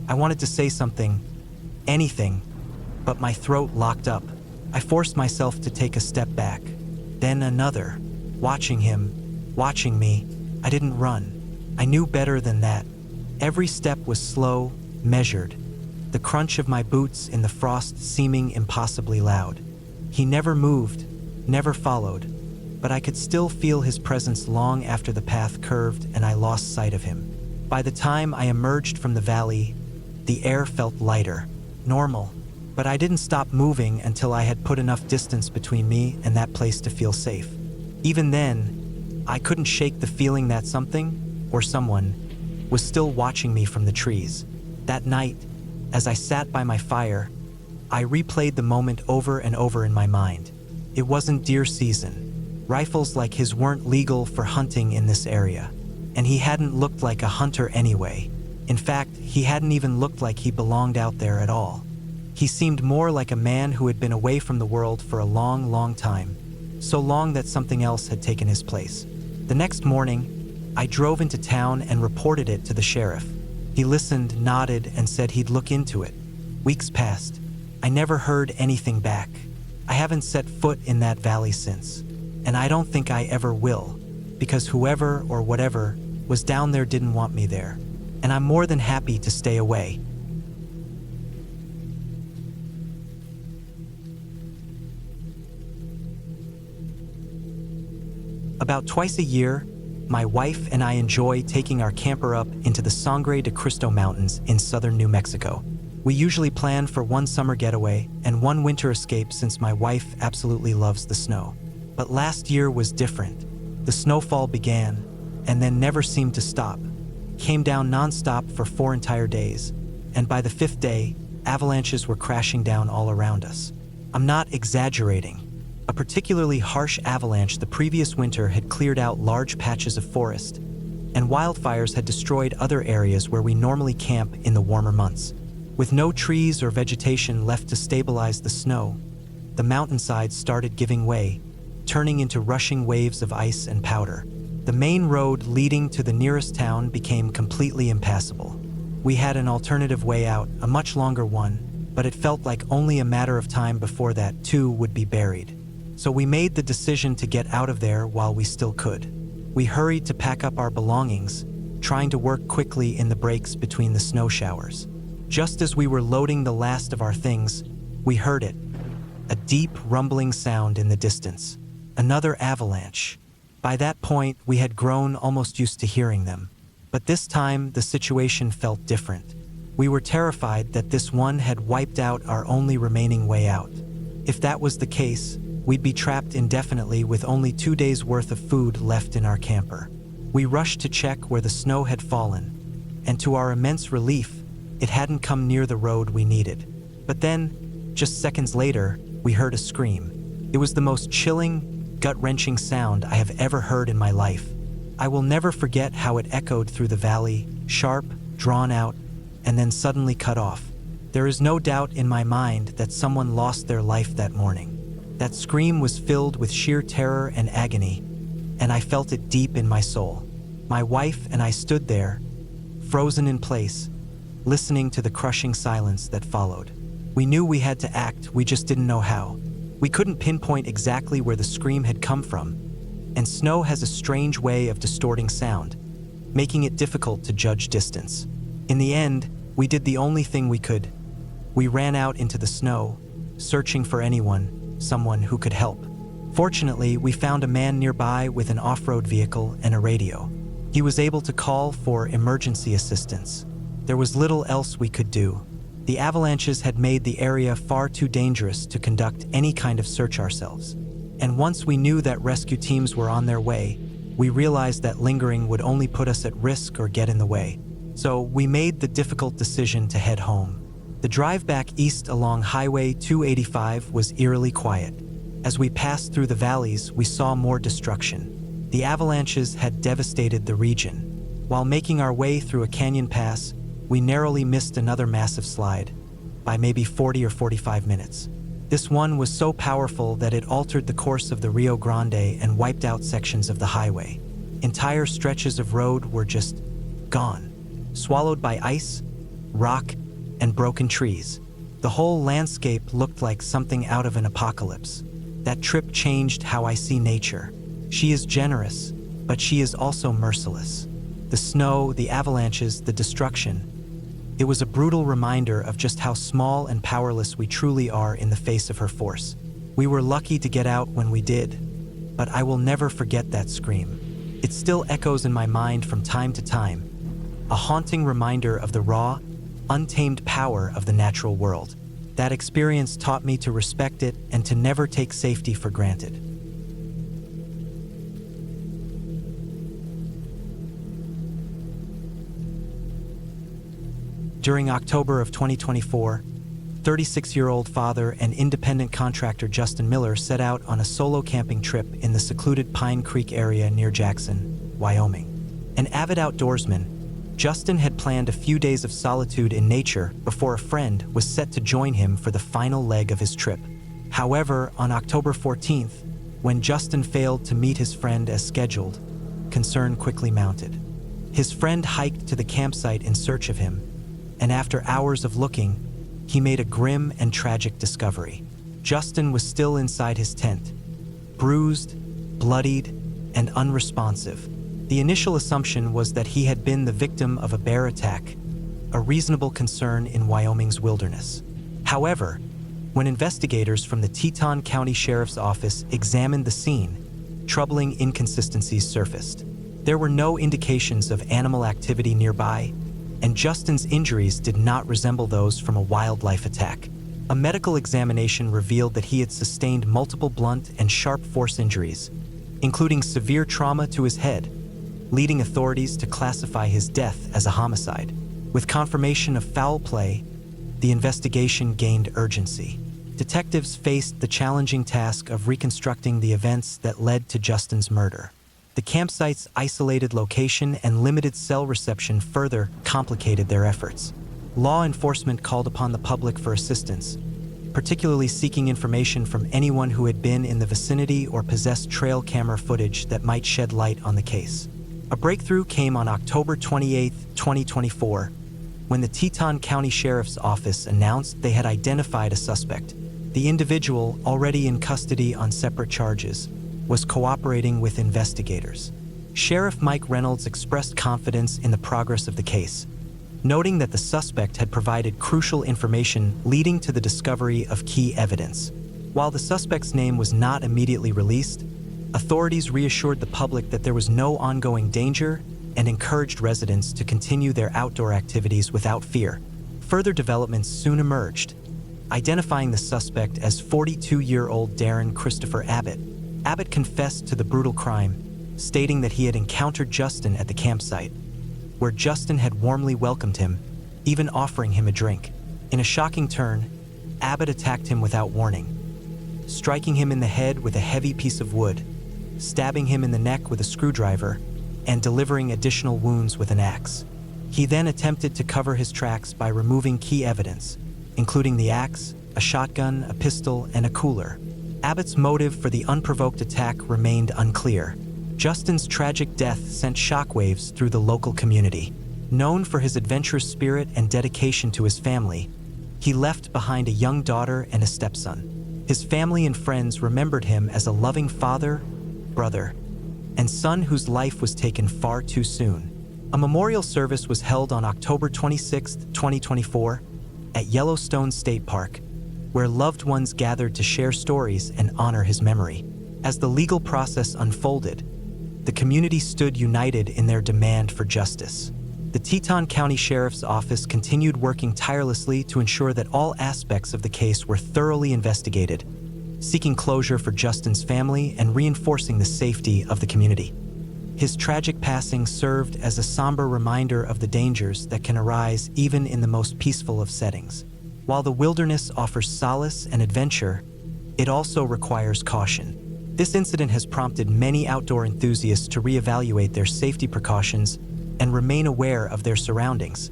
I wanted to say something, anything, but my throat locked up. I forced myself to take a step back, then another, watching him, watching me. I didn't run. I knew better than that. Every step was slow, measured, the crunch of my boots in the frost seeming impossibly loud. He never moved, never followed, but I could still feel his presence long after the path curved and I lost sight of him. By the time I emerged from the valley, the air felt lighter, normal, But I didn't stop moving until I had put enough distance between me and that place to feel safe. Even then, I couldn't shake the feeling that something, or someone, was still watching me from the trees. That night, as I sat by my fire, I replayed the moment over and over in my mind. It wasn't deer season. Rifles like his weren't legal for hunting in this area. And he hadn't looked like a hunter anyway. In fact, he hadn't even looked like he belonged out there at all. He seemed more like a man who had been away from the world for a long, long time. So long that something else had taken his place. The next morning, I drove into town and reported it to the sheriff. He listened, nodded, and said he'd look into it. Weeks passed. I never heard anything back. I haven't set foot in that valley since. And I don't think I ever will, because whoever or whatever was down there didn't want me there. And I'm more than happy to stay away. About twice a year, my wife and I enjoy taking our camper up into the Sangre de Cristo Mountains in southern New Mexico. We usually plan for one summer getaway and one winter escape since my wife absolutely loves the snow. But last year was different. The snowfall began and then never seemed to stop. Came down nonstop for 4 entire days, and by the 5th day, avalanches were crashing down all around us. I'm not exaggerating. A particularly harsh avalanche the previous winter had cleared out large patches of forest, and wildfires had destroyed other areas where we normally camp in the warmer months. With no trees or vegetation left to stabilize the snow, the mountainsides started giving way, turning into rushing waves of ice and powder. The main road leading to the nearest town became completely impassable. We had an alternative way out, a much longer one, but it felt like only a matter of time before that too would be buried. So we made the decision to get out of there while we still could. We hurried to pack up our belongings, trying to work quickly in the breaks between the snow showers. Just as we were loading the last of our things, we heard it, a deep rumbling sound in the distance. Another avalanche. By that point, we had grown almost used to hearing them. But this time, the situation felt different. We were terrified that this one had wiped out our only remaining way out. If that was the case, we'd be trapped indefinitely with only 2 days' worth of food left in our camper. We rushed to check where the snow had fallen, and to our immense relief, it hadn't come near the road we needed. But then, just seconds later, we heard a scream. It was the most chilling, gut-wrenching sound I have ever heard in my life. I will never forget how it echoed through the valley, sharp, drawn out, and then suddenly cut off. There is no doubt in my mind that someone lost their life that morning. That scream was filled with sheer terror and agony, and I felt it deep in my soul. My wife and I stood there, frozen in place, listening to the crushing silence that followed. We knew we had to act, we just didn't know how. We couldn't pinpoint exactly where the scream had come from, and snow has a strange way of distorting sound, making it difficult to judge distance. In the end, we did the only thing we could. We ran out into the snow, searching for someone who could help. Fortunately, we found a man nearby with an off-road vehicle and a radio. He was able to call for emergency assistance. There was little else we could do. The avalanches had made the area far too dangerous to conduct any kind of search ourselves. And once we knew that rescue teams were on their way, we realized that lingering would only put us at risk or get in the way. So we made the difficult decision to head home. The drive back east along Highway 285 was eerily quiet. As we passed through the valleys, we saw more destruction. The avalanches had devastated the region. While making our way through a canyon pass, we narrowly missed another massive slide, by maybe 40 or 45 minutes. This one was so powerful that it altered the course of the Rio Grande and wiped out sections of the highway. Entire stretches of road were just gone, swallowed by ice, rock, and broken trees. The whole landscape looked like something out of an apocalypse. That trip changed how I see nature. She is generous, but she is also merciless. The snow, the avalanches, the destruction. It was a brutal reminder of just how small and powerless we truly are in the face of her force. We were lucky to get out when we did, but I will never forget that scream. It still echoes in my mind from time to time, a haunting reminder of the raw, untamed power of the natural world. That experience taught me to respect it and to never take safety for granted. During October of 2024, 36-year-old father and independent contractor Justin Miller set out on a solo camping trip in the secluded Pine Creek area near Jackson, Wyoming. An avid outdoorsman, Justin had planned a few days of solitude in nature before a friend was set to join him for the final leg of his trip. However, on October 14th, when Justin failed to meet his friend as scheduled, concern quickly mounted. His friend hiked to the campsite in search of him, and after hours of looking, he made a grim and tragic discovery. Justin was still inside his tent, bruised, bloodied, and unresponsive. The initial assumption was that he had been the victim of a bear attack, a reasonable concern in Wyoming's wilderness. However, when investigators from the Teton County Sheriff's Office examined the scene, troubling inconsistencies surfaced. There were no indications of animal activity nearby, and Justin's injuries did not resemble those from a wildlife attack. A medical examination revealed that he had sustained multiple blunt and sharp force injuries, including severe trauma to his head, leading authorities to classify his death as a homicide. With confirmation of foul play, the investigation gained urgency. Detectives faced the challenging task of reconstructing the events that led to Justin's murder. The campsite's isolated location and limited cell reception further complicated their efforts. Law enforcement called upon the public for assistance, particularly seeking information from anyone who had been in the vicinity or possessed trail camera footage that might shed light on the case. A breakthrough came on October 28, 2024, when the Teton County Sheriff's Office announced they had identified a suspect. The individual, already in custody on separate charges, was cooperating with investigators. Sheriff Mike Reynolds expressed confidence in the progress of the case, noting that the suspect had provided crucial information leading to the discovery of key evidence. While the suspect's name was not immediately released, authorities reassured the public that there was no ongoing danger and encouraged residents to continue their outdoor activities without fear. Further developments soon emerged, identifying the suspect as 42-year-old Darren Christopher Abbott. Abbott confessed to the brutal crime, stating that he had encountered Justin at the campsite, where Justin had warmly welcomed him, even offering him a drink. In a shocking turn, Abbott attacked him without warning, striking him in the head with a heavy piece of wood, stabbing him in the neck with a screwdriver, and delivering additional wounds with an axe. He then attempted to cover his tracks by removing key evidence, including the axe, a shotgun, a pistol, and a cooler. Abbott's motive for the unprovoked attack remained unclear. Justin's tragic death sent shockwaves through the local community. Known for his adventurous spirit and dedication to his family, he left behind a young daughter and a stepson. His family and friends remembered him as a loving father, brother, and son whose life was taken far too soon. A memorial service was held on October 26, 2024, at Yellowstone State Park, where loved ones gathered to share stories and honor his memory. As the legal process unfolded, the community stood united in their demand for justice. The Teton County Sheriff's Office continued working tirelessly to ensure that all aspects of the case were thoroughly investigated, seeking closure for Justin's family and reinforcing the safety of the community. His tragic passing served as a somber reminder of the dangers that can arise even in the most peaceful of settings. While the wilderness offers solace and adventure, it also requires caution. This incident has prompted many outdoor enthusiasts to reevaluate their safety precautions and remain aware of their surroundings,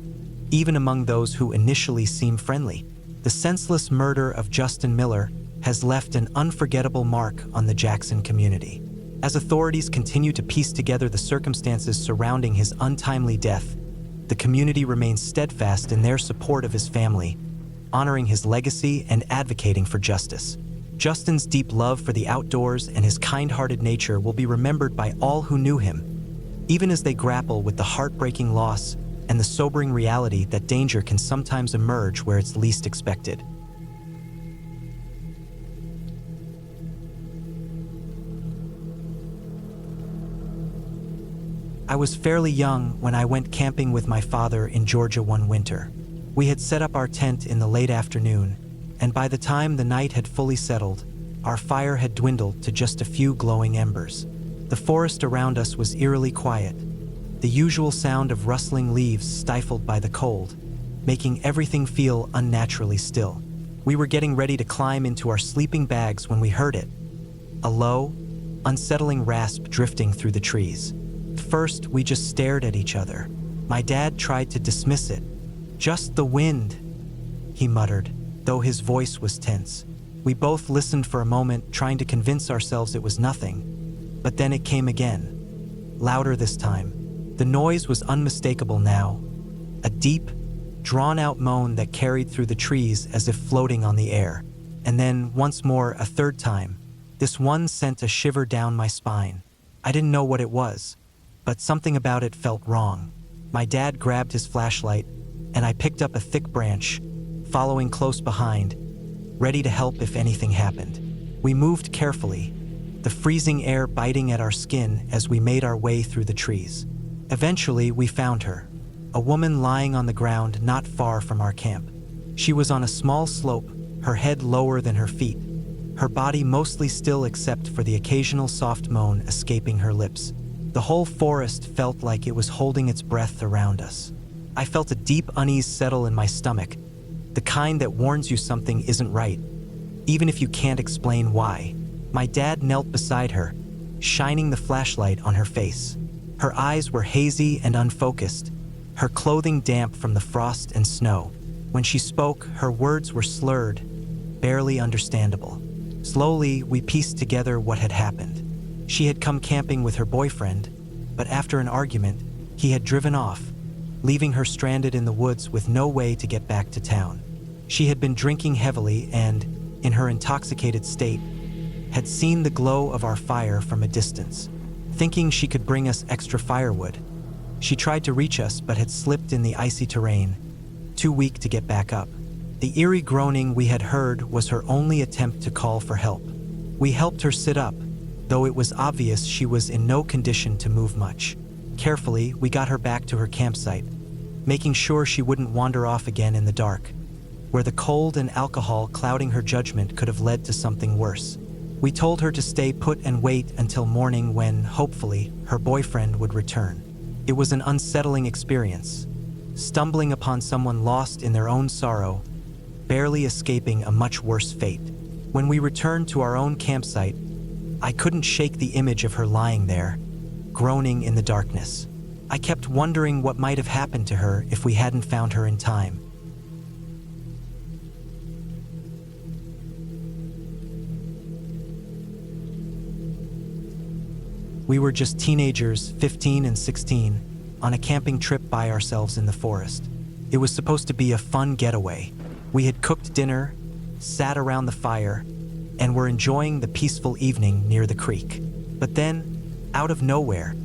even among those who initially seem friendly. The senseless murder of Justin Miller has left an unforgettable mark on the Jackson community. As authorities continue to piece together the circumstances surrounding his untimely death, the community remains steadfast in their support of his family, honoring his legacy and advocating for justice. Justin's deep love for the outdoors and his kind-hearted nature will be remembered by all who knew him, even as they grapple with the heartbreaking loss and the sobering reality that danger can sometimes emerge where it's least expected. I was fairly young when I went camping with my father in Georgia one winter. We had set up our tent in the late afternoon, and by the time the night had fully settled, our fire had dwindled to just a few glowing embers. The forest around us was eerily quiet, the usual sound of rustling leaves stifled by the cold, making everything feel unnaturally still. We were getting ready to climb into our sleeping bags when we heard it, a low, unsettling rasp drifting through the trees. First, we just stared at each other. My dad tried to dismiss it. "Just the wind," he muttered, though his voice was tense. We both listened for a moment, trying to convince ourselves it was nothing. But then it came again, louder this time. The noise was unmistakable now, a deep, drawn-out moan that carried through the trees as if floating on the air. And then, once more, a third time. This one sent a shiver down my spine. I didn't know what it was, but something about it felt wrong. My dad grabbed his flashlight, and I picked up a thick branch, following close behind, ready to help if anything happened. We moved carefully, the freezing air biting at our skin as we made our way through the trees. Eventually, we found her, a woman lying on the ground not far from our camp. She was on a small slope, her head lower than her feet, her body mostly still except for the occasional soft moan escaping her lips. The whole forest felt like it was holding its breath around us. I felt a deep unease settle in my stomach, the kind that warns you something isn't right, even if you can't explain why. My dad knelt beside her, shining the flashlight on her face. Her eyes were hazy and unfocused, her clothing damp from the frost and snow. When she spoke, her words were slurred, barely understandable. Slowly, we pieced together what had happened. She had come camping with her boyfriend, but after an argument, he had driven off, leaving her stranded in the woods with no way to get back to town. She had been drinking heavily and, in her intoxicated state, had seen the glow of our fire from a distance. Thinking she could bring us extra firewood, she tried to reach us but had slipped in the icy terrain, too weak to get back up. The eerie groaning we had heard was her only attempt to call for help. We helped her sit up, though it was obvious she was in no condition to move much. Carefully, we got her back to her campsite, making sure she wouldn't wander off again in the dark, where the cold and alcohol clouding her judgment could have led to something worse. We told her to stay put and wait until morning when, hopefully, her boyfriend would return. It was an unsettling experience, stumbling upon someone lost in their own sorrow, barely escaping a much worse fate. When we returned to our own campsite, I couldn't shake the image of her lying there, groaning in the darkness. I kept wondering what might have happened to her if we hadn't found her in time. We were just teenagers, 15 and 16, on a camping trip by ourselves in the forest. It was supposed to be a fun getaway. We had cooked dinner, sat around the fire, and were enjoying the peaceful evening near the creek. But then, out of nowhere,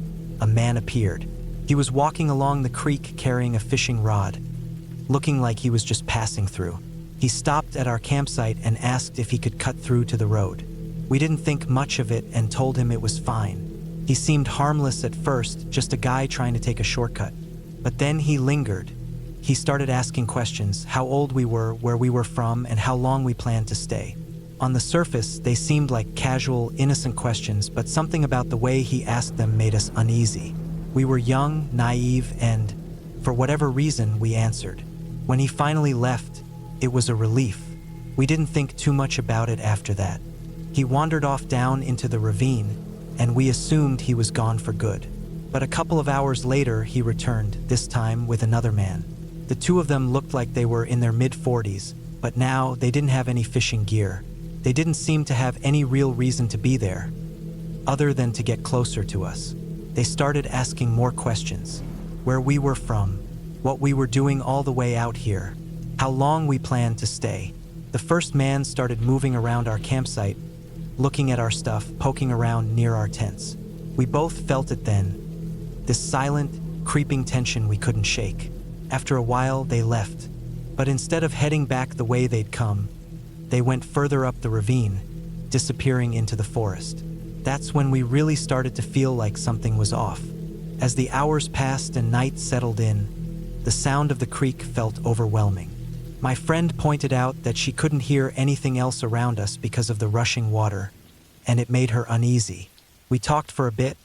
a man appeared. He was walking along the creek carrying a fishing rod, looking like he was just passing through. He stopped at our campsite and asked if he could cut through to the road. We didn't think much of it and told him it was fine. He seemed harmless at first, just a guy trying to take a shortcut. But then he lingered. He started asking questions, how old we were, where we were from, and how long we planned to stay. On the surface, they seemed like casual, innocent questions, but something about the way he asked them made us uneasy. We were young, naive, and, for whatever reason, we answered. When he finally left, it was a relief. We didn't think too much about it after that. He wandered off down into the ravine, and we assumed he was gone for good. But a couple of hours later, he returned, this time with another man. The two of them looked like they were in their mid-40s, but now they didn't have any fishing gear. They didn't seem to have any real reason to be there, other than to get closer to us. They started asking more questions. Where we were from, what we were doing all the way out here, how long we planned to stay. The first man started moving around our campsite, looking at our stuff, poking around near our tents. We both felt it then, this silent, creeping tension we couldn't shake. After a while, they left, but instead of heading back the way they'd come, they went further up the ravine, disappearing into the forest. That's when we really started to feel like something was off. As the hours passed and night settled in, the sound of the creek felt overwhelming. My friend pointed out that she couldn't hear anything else around us because of the rushing water, and it made her uneasy. We talked for a bit,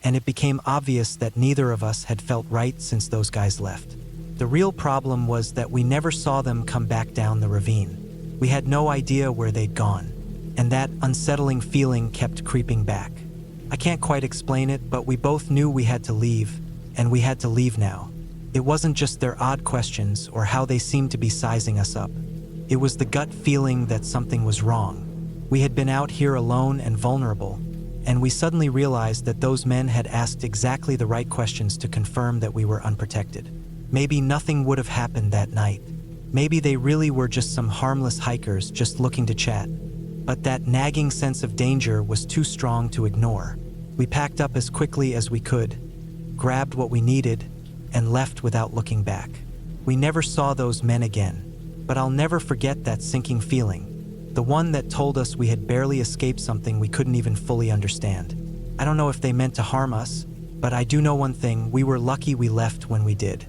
and it became obvious that neither of us had felt right since those guys left. The real problem was that we never saw them come back down the ravine. We had no idea where they'd gone, and that unsettling feeling kept creeping back. I can't quite explain it, but we both knew we had to leave, and we had to leave now. It wasn't just their odd questions or how they seemed to be sizing us up. It was the gut feeling that something was wrong. We had been out here alone and vulnerable, and we suddenly realized that those men had asked exactly the right questions to confirm that we were unprotected. Maybe nothing would have happened that night. Maybe they really were just some harmless hikers just looking to chat. But that nagging sense of danger was too strong to ignore. We packed up as quickly as we could, grabbed what we needed, and left without looking back. We never saw those men again, but I'll never forget that sinking feeling, the one that told us we had barely escaped something we couldn't even fully understand. I don't know if they meant to harm us, but I do know one thing: we were lucky we left when we did.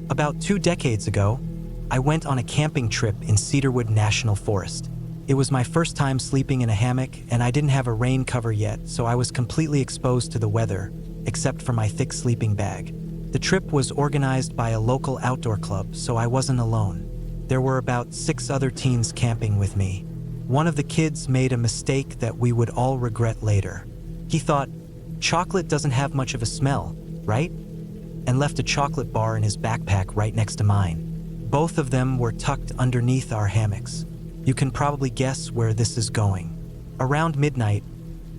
About 2 decades ago, I went on a camping trip in Cedarwood National Forest. It was my first time sleeping in a hammock, and I didn't have a rain cover yet, so I was completely exposed to the weather, except for my thick sleeping bag. The trip was organized by a local outdoor club, so I wasn't alone. There were about 6 other teens camping with me. One of the kids made a mistake that we would all regret later. He thought, chocolate doesn't have much of a smell, right? And left a chocolate bar in his backpack right next to mine. Both of them were tucked underneath our hammocks. You can probably guess where this is going. Around midnight,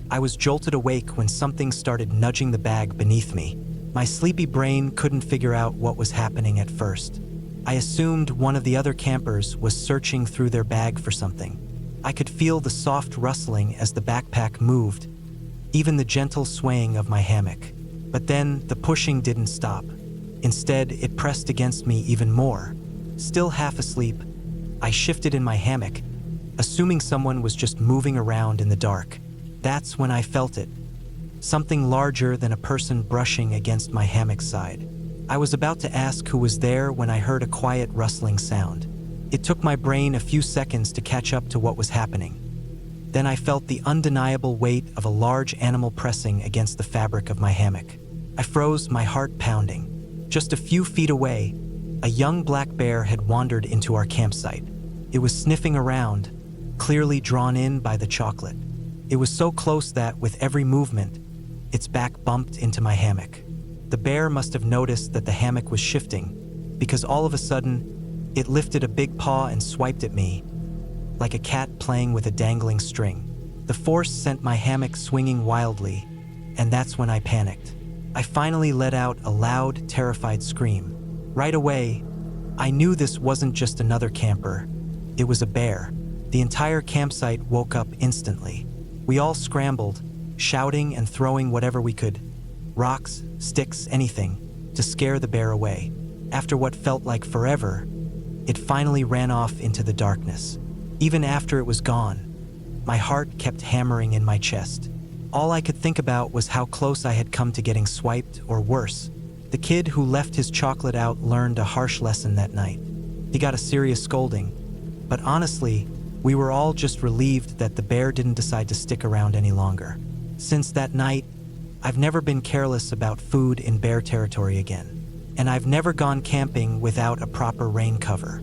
I was jolted awake when something started nudging the bag beneath me. My sleepy brain couldn't figure out what was happening at first. I assumed one of the other campers was searching through their bag for something. I could feel the soft rustling as the backpack moved, even the gentle swaying of my hammock. But then the pushing didn't stop. Instead, it pressed against me even more. Still half asleep, I shifted in my hammock, assuming someone was just moving around in the dark. That's when I felt it. Something larger than a person brushing against my hammock side. I was about to ask who was there when I heard a quiet rustling sound. It took my brain a few seconds to catch up to what was happening. Then I felt the undeniable weight of a large animal pressing against the fabric of my hammock. I froze, my heart pounding. Just a few feet away, a young black bear had wandered into our campsite. It was sniffing around, clearly drawn in by the chocolate. It was so close that, with every movement, its back bumped into my hammock. The bear must have noticed that the hammock was shifting, because all of a sudden, it lifted a big paw and swiped at me, like a cat playing with a dangling string. The force sent my hammock swinging wildly, and that's when I panicked. I finally let out a loud, terrified scream. Right away, I knew this wasn't just another camper. It was a bear. The entire campsite woke up instantly. We all scrambled, shouting and throwing whatever we could, rocks, sticks, anything, to scare the bear away. After what felt like forever, it finally ran off into the darkness. Even after it was gone, my heart kept hammering in my chest. All I could think about was how close I had come to getting swiped, or worse. The kid who left his chocolate out learned a harsh lesson that night. He got a serious scolding, but honestly, we were all just relieved that the bear didn't decide to stick around any longer. Since that night, I've never been careless about food in bear territory again, and I've never gone camping without a proper rain cover.